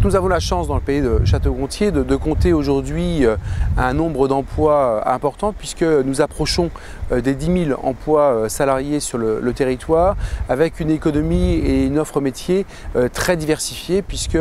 Nous avons la chance dans le pays de Château-Gontier de compter aujourd'hui un nombre d'emplois important puisque nous approchons des 10 000 emplois salariés sur le territoire avec une économie et une offre métier très diversifiée puisque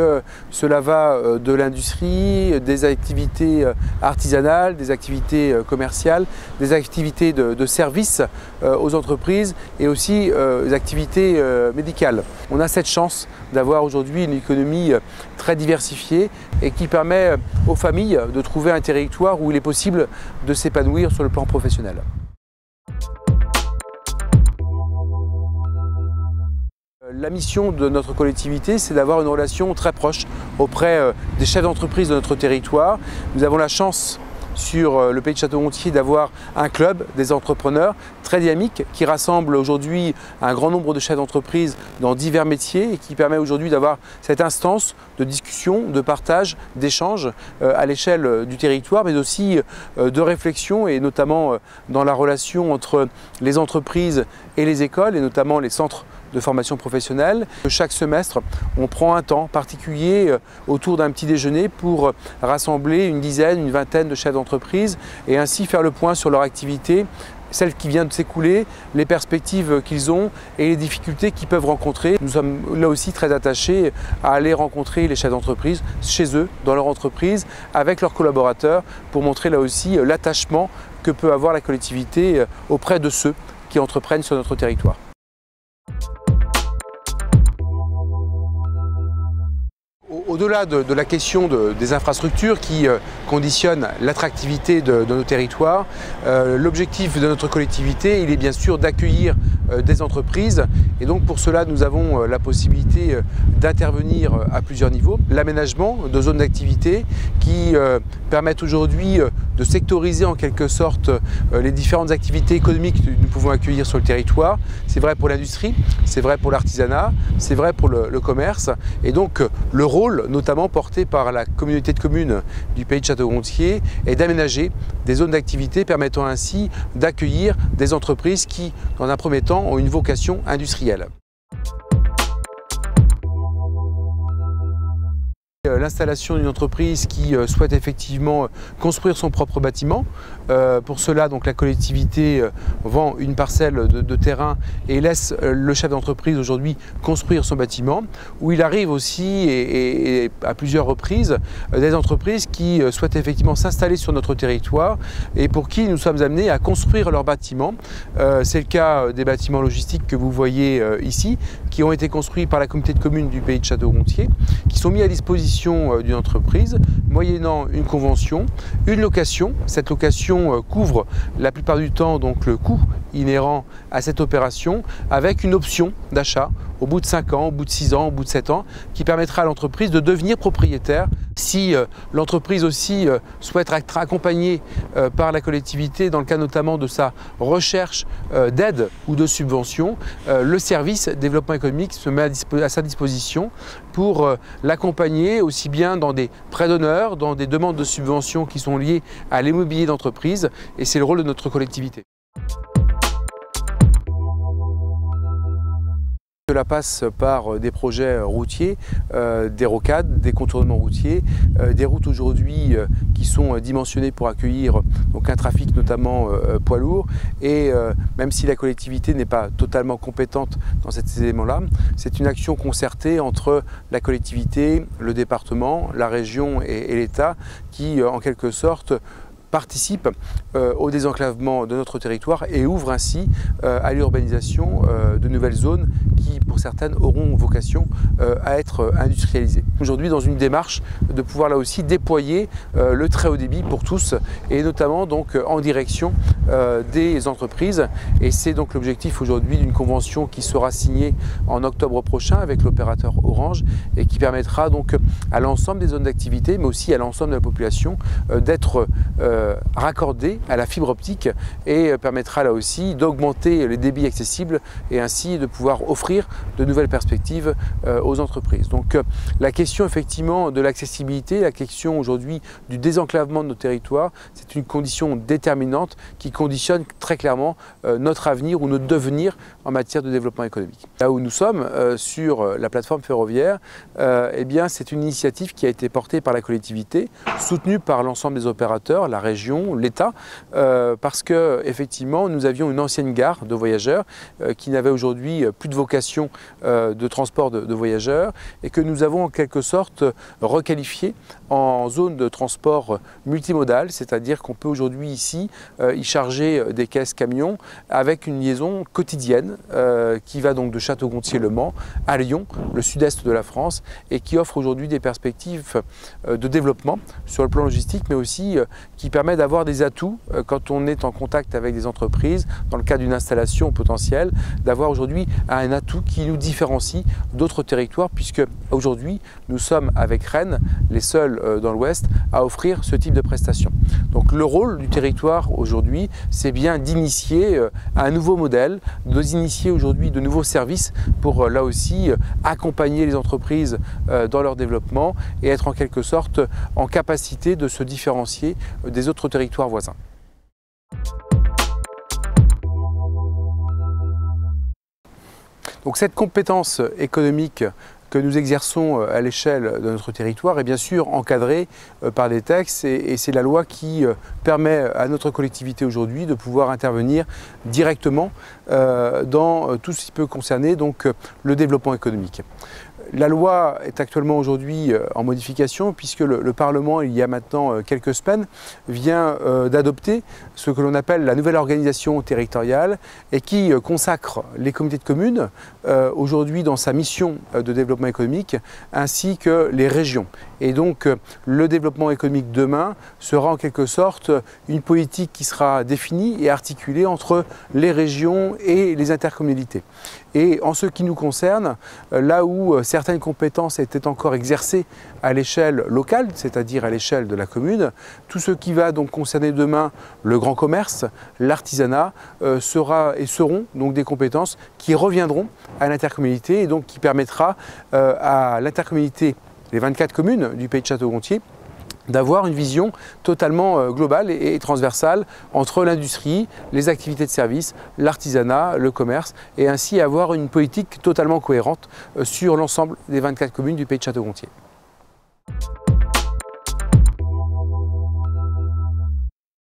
cela va de l'industrie, des activités artisanales, des activités commerciales, des activités de services aux entreprises et aussi des activités médicales. On a cette chance d'avoir aujourd'hui une économie très diversifiée et qui permet aux familles de trouver un territoire où il est possible de s'épanouir sur le plan professionnel. La mission de notre collectivité, c'est d'avoir une relation très proche auprès des chefs d'entreprise de notre territoire. Nous avons la chance sur le pays de Château-Gontier d'avoir un club des entrepreneurs très dynamique qui rassemble aujourd'hui un grand nombre de chefs d'entreprise dans divers métiers et qui permet aujourd'hui d'avoir cette instance de discussion, de partage, d'échange à l'échelle du territoire mais aussi de réflexion et notamment dans la relation entre les entreprises et les écoles et notamment les centres de formation professionnelle. Chaque semestre, on prend un temps particulier autour d'un petit déjeuner pour rassembler une dizaine, une vingtaine de chefs d'entreprise et ainsi faire le point sur leur activité, celle qui vient de s'écouler, les perspectives qu'ils ont et les difficultés qu'ils peuvent rencontrer. Nous sommes là aussi très attachés à aller rencontrer les chefs d'entreprise chez eux, dans leur entreprise, avec leurs collaborateurs pour montrer là aussi l'attachement que peut avoir la collectivité auprès de ceux qui entreprennent sur notre territoire. Au-delà de la question des infrastructures qui conditionnent l'attractivité de nos territoires, l'objectif de notre collectivité, il est bien sûr d'accueillir des entreprises et donc pour cela nous avons la possibilité d'intervenir à plusieurs niveaux. L'aménagement de zones d'activité qui permettent aujourd'hui de sectoriser en quelque sorte les différentes activités économiques que nous pouvons accueillir sur le territoire. C'est vrai pour l'industrie, c'est vrai pour l'artisanat, c'est vrai pour le commerce et donc le rôle notamment porté par la communauté de communes du pays de Château-Gontier est d'aménager des zones d'activité permettant ainsi d'accueillir des entreprises qui, dans un premier temps, ont une vocation industrielle. L'installation d'une entreprise qui souhaite effectivement construire son propre bâtiment. Pour cela, donc, la collectivité vend une parcelle de terrain et laisse le chef d'entreprise aujourd'hui construire son bâtiment. Où il arrive aussi, et à plusieurs reprises, des entreprises qui souhaitent effectivement s'installer sur notre territoire et pour qui nous sommes amenés à construire leur bâtiment. C'est le cas des bâtiments logistiques que vous voyez ici, qui ont été construits par la communauté de communes du pays de Château-Gontier, qui sont mis à disposition d'une entreprise, moyennant une convention, une location. Cette location couvre la plupart du temps donc, le coût inhérent à cette opération avec une option d'achat au bout de 5 ans, au bout de 6 ans, au bout de 7 ans, qui permettra à l'entreprise de devenir propriétaire. Si l'entreprise aussi souhaite être accompagnée par la collectivité dans le cas notamment de sa recherche d'aide ou de subvention, le service développement économique se met à sa disposition pour l'accompagner aussi bien dans des prêts d'honneur, dans des demandes de subventions qui sont liées à l'immobilier d'entreprise et c'est le rôle de notre collectivité. Cela passe par des projets routiers, des rocades, des contournements routiers, des routes aujourd'hui qui sont dimensionnées pour accueillir donc, un trafic notamment poids lourd et même si la collectivité n'est pas totalement compétente dans ces éléments-là, c'est une action concertée entre la collectivité, le département, la région et l'État qui en quelque sorte participe au désenclavement de notre territoire et ouvre ainsi à l'urbanisation de nouvelles zones qui, pour certaines, auront vocation à être industrialisées. Aujourd'hui, dans une démarche de pouvoir là aussi déployer le très haut débit pour tous et notamment donc en direction des entreprises. Et c'est donc l'objectif aujourd'hui d'une convention qui sera signée en octobre prochain avec l'opérateur Orange et qui permettra donc à l'ensemble des zones d'activité, mais aussi à l'ensemble de la population d'être raccordé à la fibre optique et permettra là aussi d'augmenter les débits accessibles et ainsi de pouvoir offrir de nouvelles perspectives aux entreprises. Donc la question effectivement de l'accessibilité, la question aujourd'hui du désenclavement de nos territoires, c'est une condition déterminante qui conditionne très clairement notre avenir ou notre devenir en matière de développement économique. Là où nous sommes sur la plateforme ferroviaire, eh bien, c'est une initiative qui a été portée par la collectivité, soutenue par l'ensemble des opérateurs, la région, l'État, parce que effectivement, nous avions une ancienne gare de voyageurs qui n'avait aujourd'hui plus de vocation de transport de voyageurs et que nous avons en quelque sorte requalifié en zone de transport multimodal, c'est-à-dire qu'on peut aujourd'hui ici y charger des caisses camions avec une liaison quotidienne qui va donc de Château-Gontier-Le Mans à Lyon, le sud-est de la France, et qui offre aujourd'hui des perspectives de développement sur le plan logistique, mais aussi qui permet d'avoir des atouts quand on est en contact avec des entreprises, dans le cadre d'une installation potentielle, d'avoir aujourd'hui un atout qui nous différencie d'autres territoires, puisque aujourd'hui nous sommes avec Rennes les seuls dans l'Ouest à offrir ce type de prestations. Donc le rôle du territoire aujourd'hui, c'est bien d'initier un nouveau modèle, d'initier aujourd'hui de nouveaux services pour là aussi accompagner les entreprises dans leur développement et être en quelque sorte en capacité de se différencier des autres territoires voisins. Donc cette compétence économique que nous exerçons à l'échelle de notre territoire est bien sûr encadrée par des textes et c'est la loi qui permet à notre collectivité aujourd'hui de pouvoir intervenir directement dans tout ce qui peut concerner donc le développement économique. La loi est actuellement aujourd'hui en modification puisque le Parlement, il y a maintenant quelques semaines, vient d'adopter ce que l'on appelle la nouvelle organisation territoriale et qui consacre les comités de communes aujourd'hui dans sa mission de développement économique ainsi que les régions. Et donc le développement économique demain sera en quelque sorte une politique qui sera définie et articulée entre les régions et les intercommunalités. Et en ce qui nous concerne, là où certaines compétences étaient encore exercées à l'échelle locale, c'est-à-dire à l'échelle de la commune, tout ce qui va donc concerner demain le grand commerce, l'artisanat, seront donc des compétences qui reviendront à l'intercommunalité et donc qui permettra à l'intercommunalité, les 24 communes du pays de Château-Gontier, d'avoir une vision totalement globale et transversale entre l'industrie, les activités de service, l'artisanat, le commerce et ainsi avoir une politique totalement cohérente sur l'ensemble des 24 communes du pays de Château-Gontier.